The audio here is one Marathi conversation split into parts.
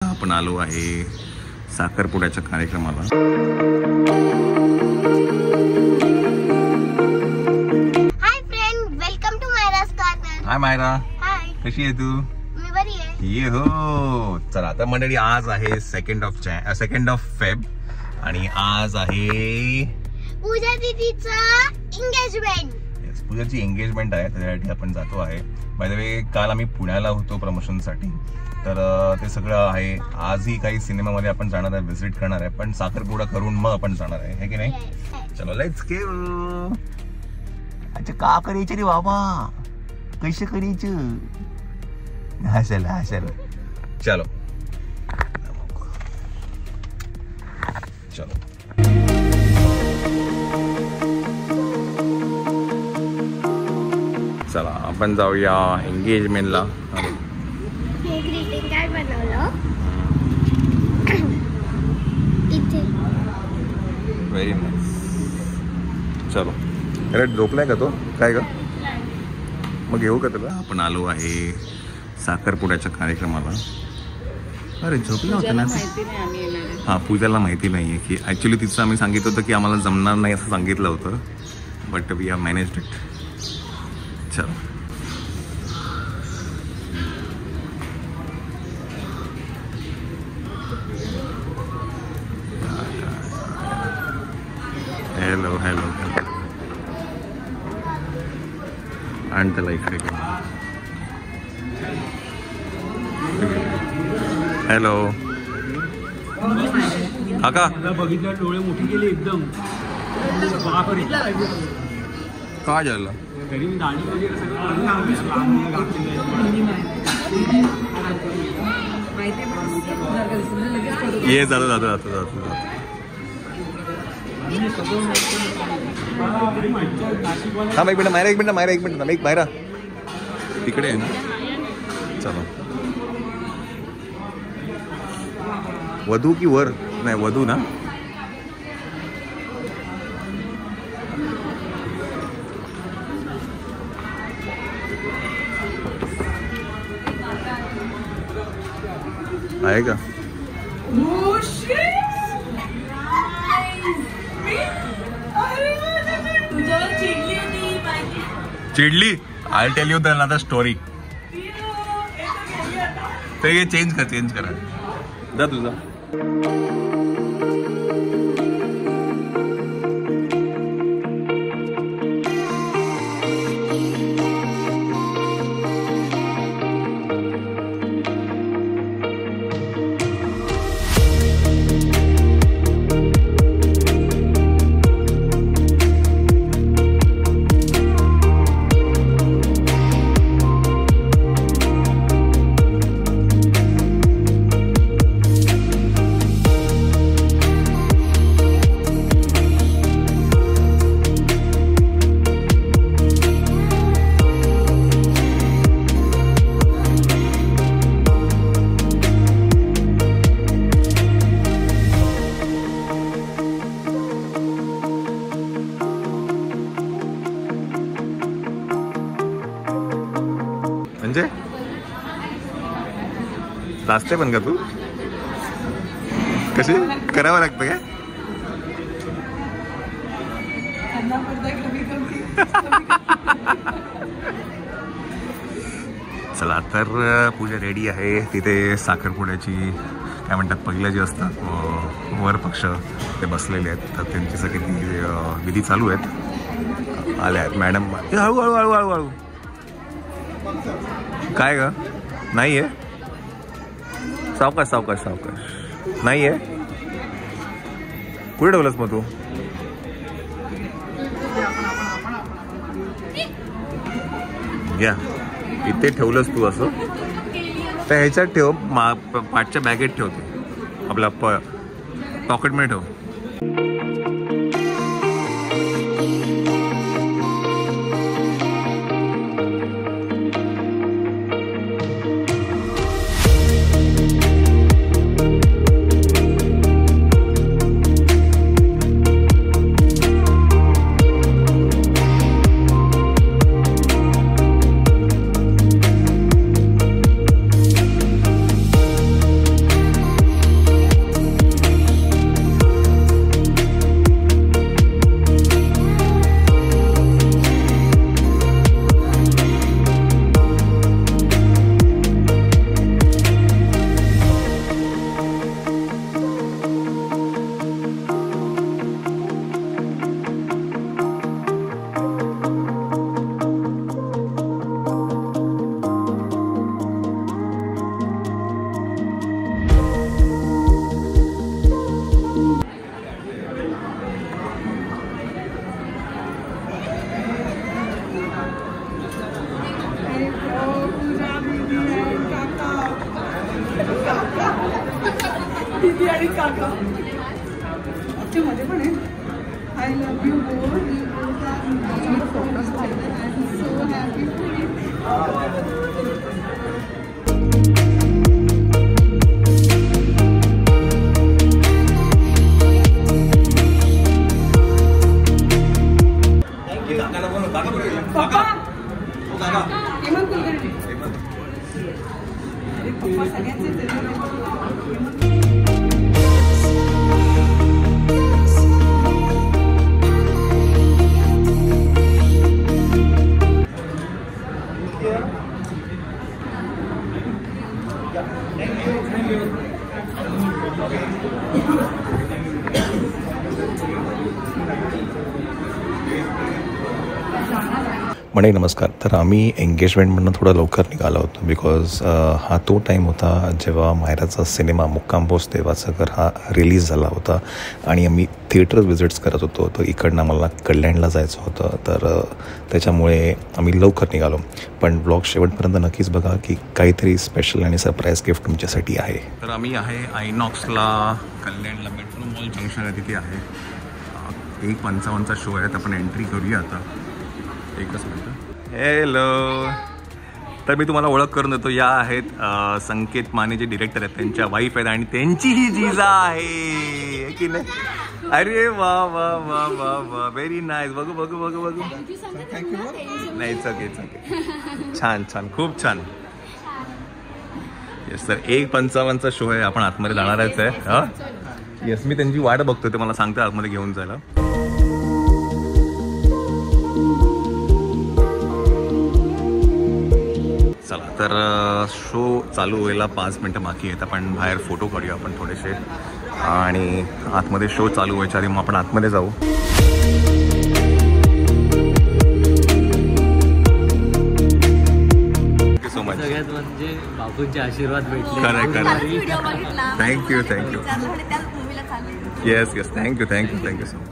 आपण आलो आहे साखरपुड्याच्या कार्यक्रमाला. Hi friend, welcome to Myra's corner. Hi Myra, hi, कशी आहे तू? मी बरी आहे. ये हो. चला आता मंडळी, आज आहे 2 फेब आणि आज आहे पूजा दीदीचं एंगेजमेंट. पूजाची एंगेजमेंट आहे, त्याच्यासाठी आपण जातो आहे. बाय द वे, काल आम्ही पुण्याला होतो प्रमोशनसाठी, तर ते सगळं आहे. आजही काही सिनेमामध्ये आपण जाणार आहे, व्हिजिट करणार आहे, पण साखरपुडा करून मग आपण जाणार आहे, है की नाही? चलो लेट्स गो. अच्छा, का करायचं रे बाबा, कैसे करायचं? Hustle hustle. चलो चलो. चला आपण जाऊया एंगेजमेंटला. हे ग्रीटिंग कार्ड बनवलं इथे. Very nice. चलो. अरे झोपलाय का तो? काय का मग घेऊ का तुला? आपण आलो आहे साखरपुड्याच्या कार्यक्रमाला. अरे झोपला होता ना? हां, पूजाला माहिती नाही आहे की ॲक्च्युली तिचं आम्ही सांगितलं होतं की आम्हाला जमणार नाही असं सांगितलं होतं, but we have managed it. चलो. Hello hello hello. आणि त्याला इकडे हॅलो काका. बघितलं, डोळे मोठी केली एकदम. काय झालं? घरी मी दाढी वगैरे सगळं ये जातो जातो जातो जातो जातो. थांब एक मिनिट मायरा, एक मिनिट मायरा, एक मिनिट. एक मायरा तिकडे आहे ना. चलो. वधू की वर? नाही, वधू ना. आहे का? चिडली? I tell you the another story. ते ये चेंज करा. जा तुझा. म्हणजे लाजते पण का तू? कशी करावं लागतं काय? चला तर पूजा रेडी आहे. तिथे साखरपुड्याची काय म्हणतात, पहिलं जे असतात वर पक्ष ते बसलेले आहेत, तर त्यांची सगळी विधी चालू आहेत. आल्या आहेत मॅडम. हळूहळू हळूहळू हळू. काय ग? नाही आहे? सावकाश सावकाश सावकाश. नाही आहे? कुठे ठेवलंस मग तू? घ्या, इथे ठेवलंस तू असं, तर ह्याच्यात ठेव, पाठच्या बॅगेत ठेवते, आपला पॉकेटमध्ये ठेव. मध्ये पण आहे I love you both so happy पप्पा हेमंत कुलकर्णी अरे पप्पा सगळ्यांचे मंडळी नमस्कार. तर आम्ही एंगेजमेंटमधून थोडं लवकर निघालो होतो बिकॉज हा तो टाईम होता जेव्हा मायराचा सिनेमा मुक्काम पोस्ट देवाचं घर हा रिलीज झाला होता आणि आम्ही थिएटर विजिट्स करत होतो. तर इकडनं आम्हाला कल्याणला जायचं होतं, तर त्याच्यामुळे आम्ही लवकर निघालो. पण ब्लॉग शेवटपर्यंत नक्कीच बघा की काहीतरी स्पेशल आणि सरप्राईज गिफ्ट तुमच्यासाठी आहे. तर आम्ही आहे आयनॉक्सला, कल्याणला मेट्रो मॉल जंक्शन तिथे आहे. 1:55चा शो आहे, तर आपण एंट्री करूया आता. एकच मिनटं. हॅलो. तर मी तुम्हाला ओळख करून देतो. या आहेत संकेत माने जे डिरेक्टर आहेत, त्यांच्या वाईफ आहेत आणि त्यांची ही जीजा आहे की नाही. अरे वा वा वा वा वा, व्हेरी नाईस. बघू बघू बघू बघू. नाही ओके छान छान, खूप छान. येस सर, 1:55चा शो आहे, आपण आतमध्ये जाणारच आहे. हां येस, मी त्यांची वाट बघतोय, ते मला सांगते आतमध्ये घेऊन जायला. चला तर शो चालू व्हायला 5 मिनटं बाकी आहेत. आपण बाहेर फोटो काढूया आपण थोडेसे आणि आतमध्ये शो चालू व्हायच्या आधी मग आपण आतमध्ये जाऊ. Thank you so much. सगळ्यात म्हणजे बापूंचे आशीर्वाद भेटले. Correct. Thank you yes yes, thank you so much.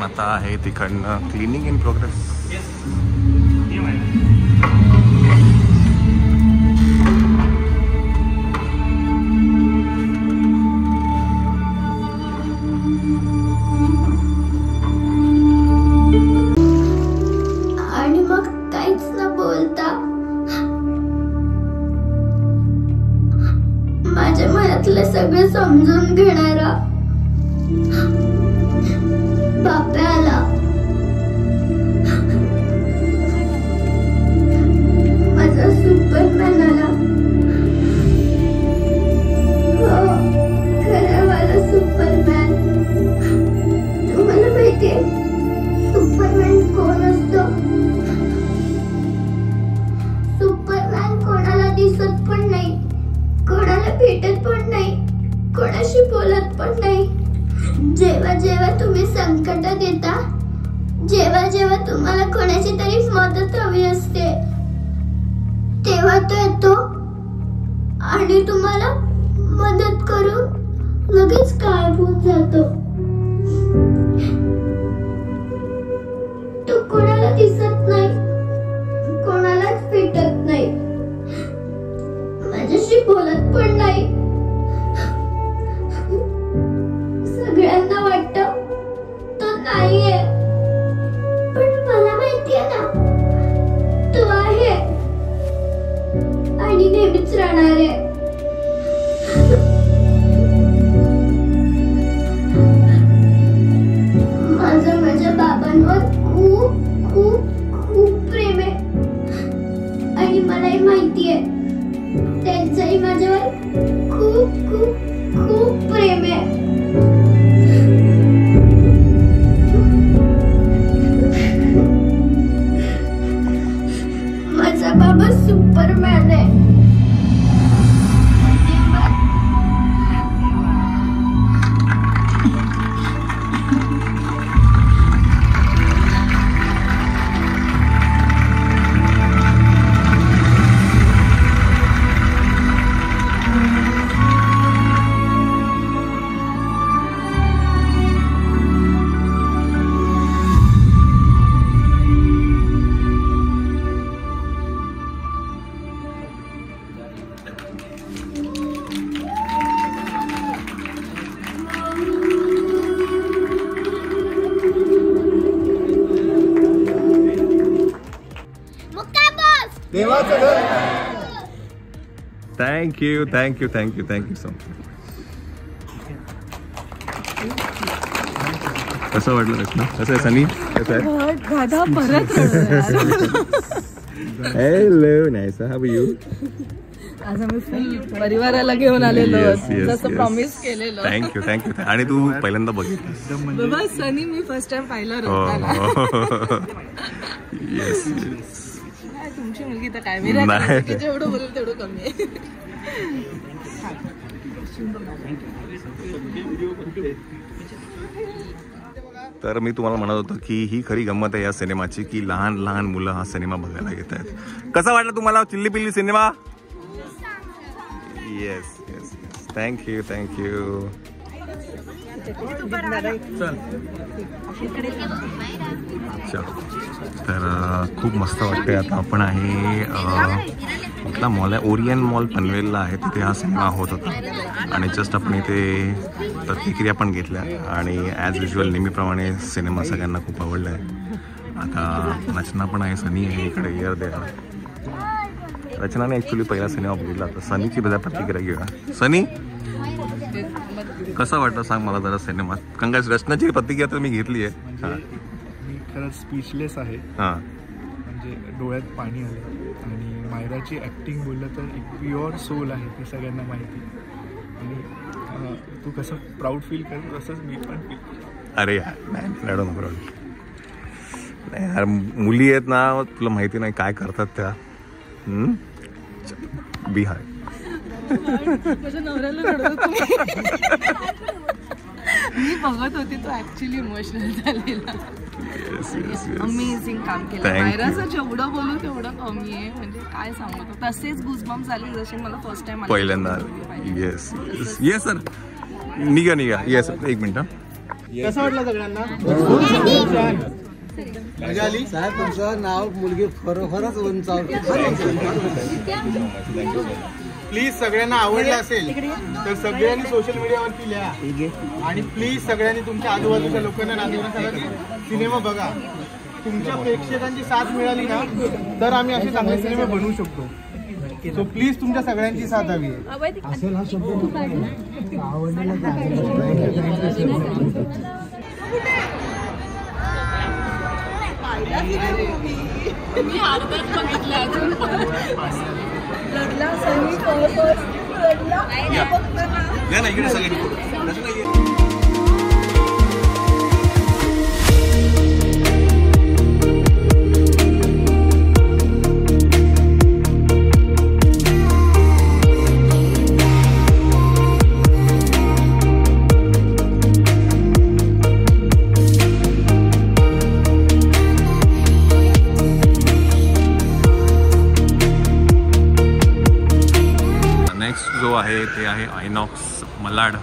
आता आहे तिकडनं क्लिनिंग इन प्रोग्रेस. आणि मग काहीच न बोलता माझ्या मनातले सगळे समजून घेणारा बाप्या आला. माझा सुपरमॅन आला. हो, खरावाला सुपरमॅन. तुम्हाला माहितीये सुपरमॅन कोण असतो? सुपरमॅन कोणाला दिसत पण नाही, कोणाला भेटत पण नाही, कोणाशी बोलत पण नाही. जेव्हा जेव्हा तुम्ही संकटात येता, जेव्हा जेव्हा तुम्हाला कोणाची तरी मदत हवी असते, तेव्हा तो येतो आणि तुम्हाला मदत करून लगेच गायब होऊन जातो. तो कोणाला दिसत नाही, कोणालाच भेटत नाही, माझ्याशी बोलत पण नाही. सगळ्यांना वाटतं तो नाहीये, पण मला माहितीये ना तो आहे आणि नेहमीच राहणार आहे. माझं माझ्या बाबांवर खूप खूप खूप प्रेम आहे आणि मलाही माहितीये त्यांचंही माझ्यावर खूप खूप खूप प्रेम आहे. Thank you thank you thank you thank you so much. कसं वाटलं रचना? कसं आहे सनी? कसं आहे? गाधा परत हॅलो नाईस, हाव यू? आज आम्ही परिवाराला घेऊन आलेलो Yes, yes, जसं yes. प्रॉमिस केलेलं. Thank you thank you. आणि तू पहिल्यांदा बघितलं? बाबा सनी मी फर्स्ट टाइम पाहिलं हो रत्नाला. येस. काय तुमची मुलगी तर काय मी नाही. जेवढं बोलेल तेवढं कमी आहे. तर मी तुम्हाला म्हणत होतो की ही खरी गंमत आहे या सिनेमाची की लहान लहान मुलं हा सिनेमा बघायला येत आहेत. कसा वाटला तुम्हाला Chilli Pilli cinema? Yes yes yes. Thank you thank you. चलो तर खूप मस्त वाटतंय. आता आपण आहे कुठला मॉल आहे? ओरियन मॉल पनवेलला आहे. तिथे हा सिनेमा होत होता आणि जस्ट आपण इथे प्रतिक्रिया पण घेतल्या आणि ॲज युजल नेहमीप्रमाणे सिनेमा सगळ्यांना खूप आवडला आहे. आता रचना पण आहे, सनी आहे इकडे. इयर द्या. रचनाने ॲक्च्युली पहिला सिनेमा बघितला होता. सनीची बघा प्रतिक्रिया घेऊया. सनी कसा वाटतं सांग मला जरा सिनेमात? कारण काय रचनाची प्रतिक्रिया तर मी घेतली आहे. हां मी खरंच स्पीचलेस आहे. हां म्हणजे डोळ्यात पाणी आलं आणि मायराची ॲक्टिंग बोललं तर एक प्युअर सोल आहे ते सगळ्यांना माहिती. आणि तू कसं प्राऊड फील कर तसंच मी पण फील. अरे यार नाही नको प्राऊड. नाही यार मुली आहेत ना, तुला माहिती नाही काय करतात त्या. बिहार माझ्या नवऱ्याला रडवत होती. मी बघत होती तो ऍक्च्युली इमोशनल झालेला. अमेझिंग काम केलं. मायराचं जेवढं बोलू तेवढं कमी आहे. म्हणजे काय सांगू तो तसेच गुजबम्स झाले जसे मला फर्स्ट टाइम पहिल्यांदा. Yes yes yes sir. निघा येस एक मिनिट. कसं वाटलं सगळ्यांना? मजा आली? साहेब तुमचं नाव मुलगी खरोखरच उंचावते. प्लीज सगळ्यांना आवडलं असेल तर सगळ्यांनी सोशल मीडियावरती लिहा आणि प्लीज सगळ्यांनी तुमच्या आजूबाजूच्या लोकांना नातेवाईकांना सिनेमा बघा. तुमच्या प्रेक्षकांची साथ मिळाली ना तर आम्ही असे चांगले सिनेमे बनवू शकतो. सो प्लीज तुमच्या सगळ्यांची साथ हवी आहे. असेल हा शब्द आवडलेला. मी अर्धच बघितलं अजून. रडला सनी रडला. या ना इकडे सगळ्यांनी. जो आहे ते आहे आयनॉक्स मलाड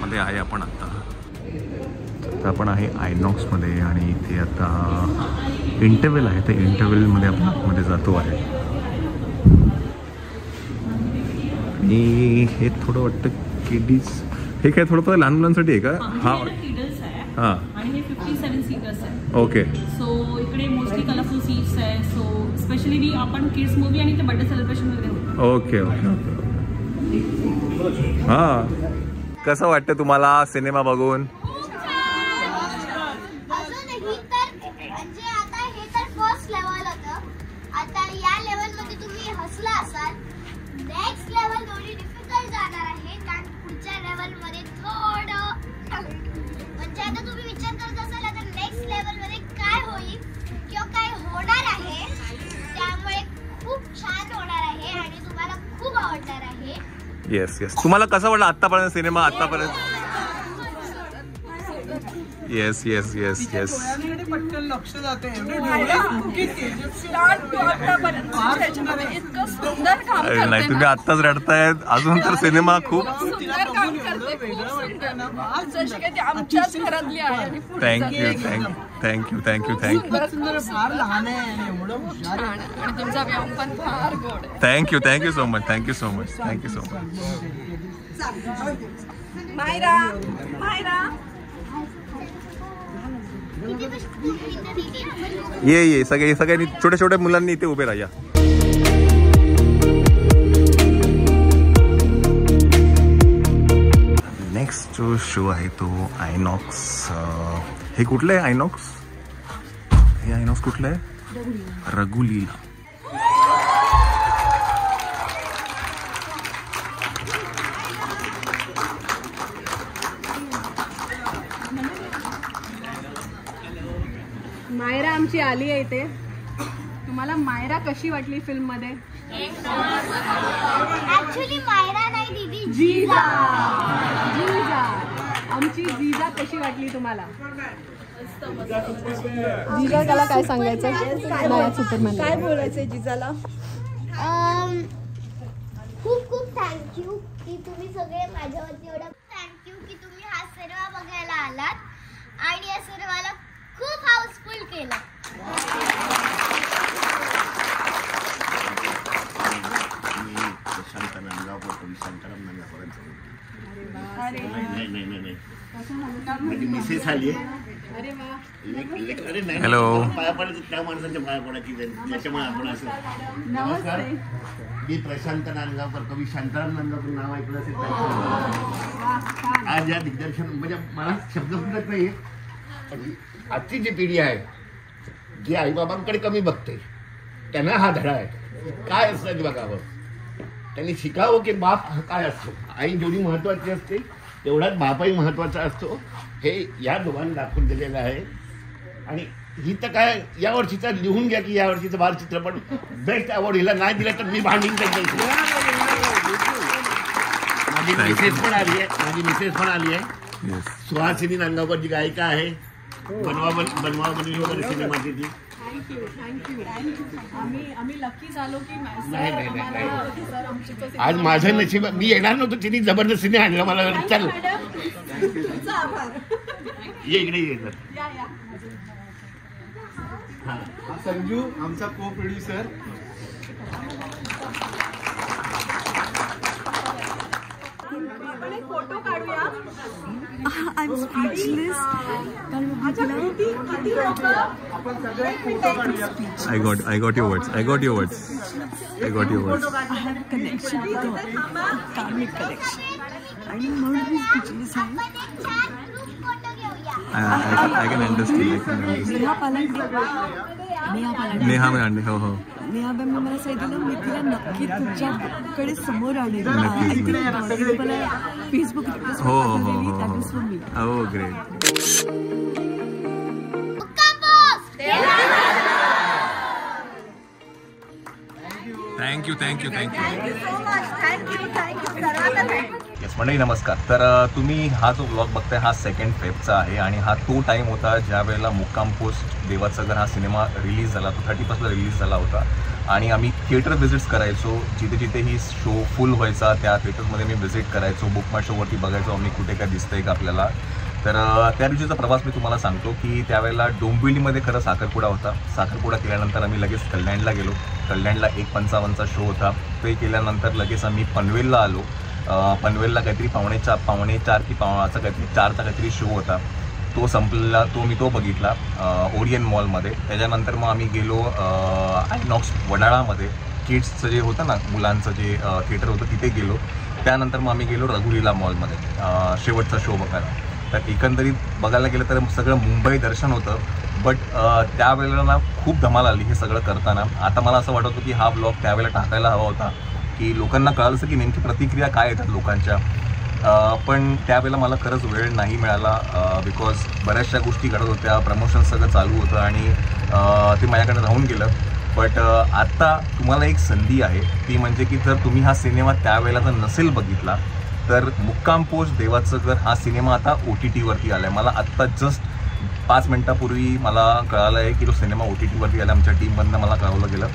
मध्ये आहे आपण आता. तर आपण आहे आयनॉक्समध्ये आणि इथे आता इंटरव्हेल आहे. तर इंटरव्हेलमध्ये आपण आतमध्ये जातो आहे. आणि हे थोडं वाटतं किडीज हे काय थोडंफार लहान मुलांसाठी आहे का? हां हां आणि हे 57 सीटर्स आहे. ओके. सो इकडे मोस्टली कलरफुल सीट्स आहे. सो स्पेशली आपण किड्स मूवी आणि ते बर्थडे सेलिब्रेशन वगैरे होतं. Okay okay okay. हां कसं वाटतं तुम्हाला सिनेमा बघून? अजूनही तर म्हणजे आता हे तर फर्स्ट लेवल होतं. आता या लेवल मध्ये तुम्ही हसला असाल. नेक्स्ट लेवल थोडी डिफिकल्ट जाणार आहे कारण पुढच्या लेवल मध्ये थोडं म्हणजे आता तुम्ही विचार करत असाल आता नेक्स्ट लेवल मध्ये काय होईल किंवा काय होणार आहे. त्यामुळे खूप छान होणार आहे आणि तुम्हाला खूप आवडणार आहे. Yes yes. तुम्हाला कसं वाटलं आतापर्यंत सिनेमा? आतापर्यंत येस येस येस येस. पटकन लक्ष जाते. इतकं सुंदर काम अरे नाही तुम्ही आत्ताच रडतायत. अजून तर सिनेमा खूप. सुंदर काम करते. जशी काही ती आमच्याच घरातली आहे. Thank you thank you thank you thank you thank you फार लहान आहे आणि तुमचा व्यायाम पण फार गोड आहे. Thank you thank you so much. Thank you so much. Thank you so much. Myra Myra ये सगळ्यांनी छोट्या छोट्या मुलांनी इथे उभे राहा. नेक्स्ट जो शो आहे तो आयनॉक्स. हे कुठलं आहे आयनॉक्स? हे आयनॉक्स कुठलं आहे? रघुलीला. मायरा आमची आली आहे इथे. तुम्हाला मायरा कशी वाटली फिल्म मध्ये? ऍक्च्युली मायरा नाही दीदी, जीजा. जीजा आमची जीजा कशी वाटली तुम्हाला? जीजा त्याला काय सांगायचं? नया सुपरमॅन काय बोलायचंय जिजाला? खूप खूप थँक्यू की तुम्ही सगळे माझ्यावरती एवढं थँक्यू की तुम्ही हा सिनेमा बघायला आलात आणि या सिनेमाला खूप हाऊसफुल केलं. हॅलो. पाया पडायचं त्या माणसाच्या पाया पडायची त्याच्यामुळे आपण असं. नमस्कार, मी प्रशांत नांदगावकर, कवी शांताराम नांदगावकर नाव ऐकलं असेल. आज या दिग्दर्शन म्हणजे मला शब्द सुचत नाही. आजची जी पिढी आहे जी आईबाबांकडे कमी बघते त्यांना हा धडा आहे. काय असतं ते बघावं, त्यांनी शिकावं की बाप हा काय असतो. आई जेवढी महत्वाची असते तेवढाच बापही महत्वाचा असतो. हे या दोघांनी दाखवून दिलेलं आहे. आणि ही तर काय या वर्षीचा लिहून घ्या की या वर्षीचा बाल चित्रपट बेस्ट अवॉर्ड हिला नाही दिला तर मी भांडीन त्यांच्याशी. माझी मिसेस पण आली आहे. सुहासिनी नांदगावकर जी गायिका आहे, बनवा बनवी वगैरे सिनेमाची ती. आम्ही लकी झालो की नाही. आज माझं नशीब, मी येणार नव्हतो, तिने जबरदस्तीने आणलं मला. चल ये इकडे ये. हा संजू आमचा को प्रोड्युसर. फोटो काढूया. I'm speechless. आपण सगळे फोटो काढूया. I got your words. I got your words. I have a connection with God. Karmic connection. आणि म्हणून मी speechless आहे. I can understand. Neha ma'am. हो हो. नेहा मॅम मला सांगितलं मी तिला नक्की तुमच्याकडे समोर आणेल. फेसबुक हो हो हो हो. ग्रेट. थँक्यू. येस मंडळी नमस्कार. तर तुम्ही हा जो ब्लॉग बघताय हा 2 फेब्रुवारीचा आहे आणि हा तो टाईम होता ज्या वेळेला मुक्काम पोस्ट देवाचं घर हा सिनेमा रिलीज झाला. तो 31ला रिलीज झाला होता आणि आम्ही थिएटर व्हिजिट्स करायचो. जिथे जिथे ही शो फुल व्हायचा त्या थिएटर्समध्ये मी व्हिजिट करायचो. बुक माय शोवरती बघायचो आम्ही कुठे काय दिसतंय का आपल्याला. तर त्या दिवशीचा प्रवास मी तुम्हाला सांगतो की त्यावेळेला डोंबिवलीमध्ये खरं साखरपुडा होता. साखरपुडा केल्यानंतर आम्ही लगेच कल्याणला गेलो. कल्याणला 1:55चा शो होता. ते केल्यानंतर लगेच आम्ही पनवेलला आलो. पनवेलला काहीतरी पावणे 4 की असा काहीतरी 4चा काहीतरी शो होता. तो संपलेला तो बघितला ओरियन मॉलमध्ये. त्याच्यानंतर मग आम्ही गेलो आयनॉक्स वडाळामध्ये. किड्सचं जे होतं ना मुलांचं जे थिएटर होतं तिथे गेलो. त्यानंतर मग आम्ही गेलो रघुलीला मॉलमध्ये शेवटचा शो बघायला. तर एकंदरीत बघायला गेलं तर सगळं मुंबई दर्शन होतं. बट त्यावेळेला ना खूप धमाल आली हे सगळं करताना. आता मला असं वाटत होतं की हा ब्लॉग त्यावेळेला टाकायला हवा होता की लोकांना कळालं असं की नेमकी प्रतिक्रिया काय येतात लोकांच्या. पण त्यावेळेला मला खरंच वेळ नाही मिळाला बिकॉज बऱ्याचशा गोष्टी घडत होत्या. प्रमोशन सगळं चालू होतं आणि ते माझ्याकडे राहून गेलं. बट आत्ता तुम्हाला एक संधी आहे ती म्हणजे की जर तुम्ही हा सिनेमा त्यावेळेला जर नसेल बघितला तर मुक्काम पोस्ट देवाचं घर हा सिनेमा आता OTTवरती आला आहे. मला आत्ता जस्ट 5 मिनिटापूर्वी मला कळालं आहे की तो सिनेमा OTTवरती आला. आमच्या टीममधनं मला कळवलं गेलं.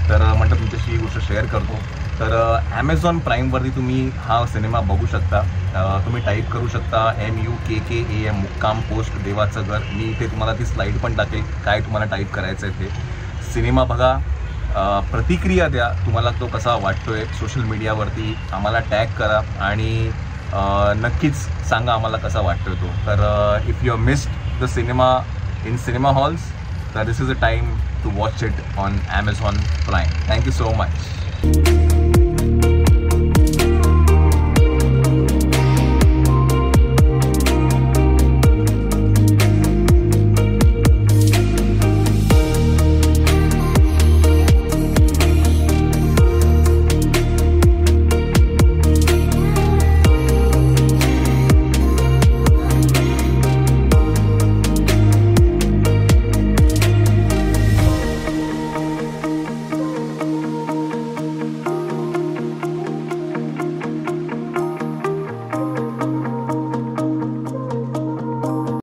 तर म्हटलं तुमच्याशी ही गोष्ट शेअर करतो. तर ॲमेझॉन प्राईमवरती तुम्ही हा सिनेमा बघू शकता. तुम्ही टाईप करू शकता MUKKAM मुक्काम पोस्ट देवाचं घर. मी इथे तुम्हाला ती स्लाईड पण टाकेल काय तुम्हाला टाईप करायचं आहे ते. सिनेमा बघा, प्रतिक्रिया द्या तुम्हाला तो कसा वाटतोय. सोशल मीडियावरती आम्हाला टॅग करा आणि नक्कीच सांगा आम्हाला कसा वाटतोय तो. तर if you missed the cinema in cinema halls तर this is a time to watch it on Amazon Prime. Thank you so much.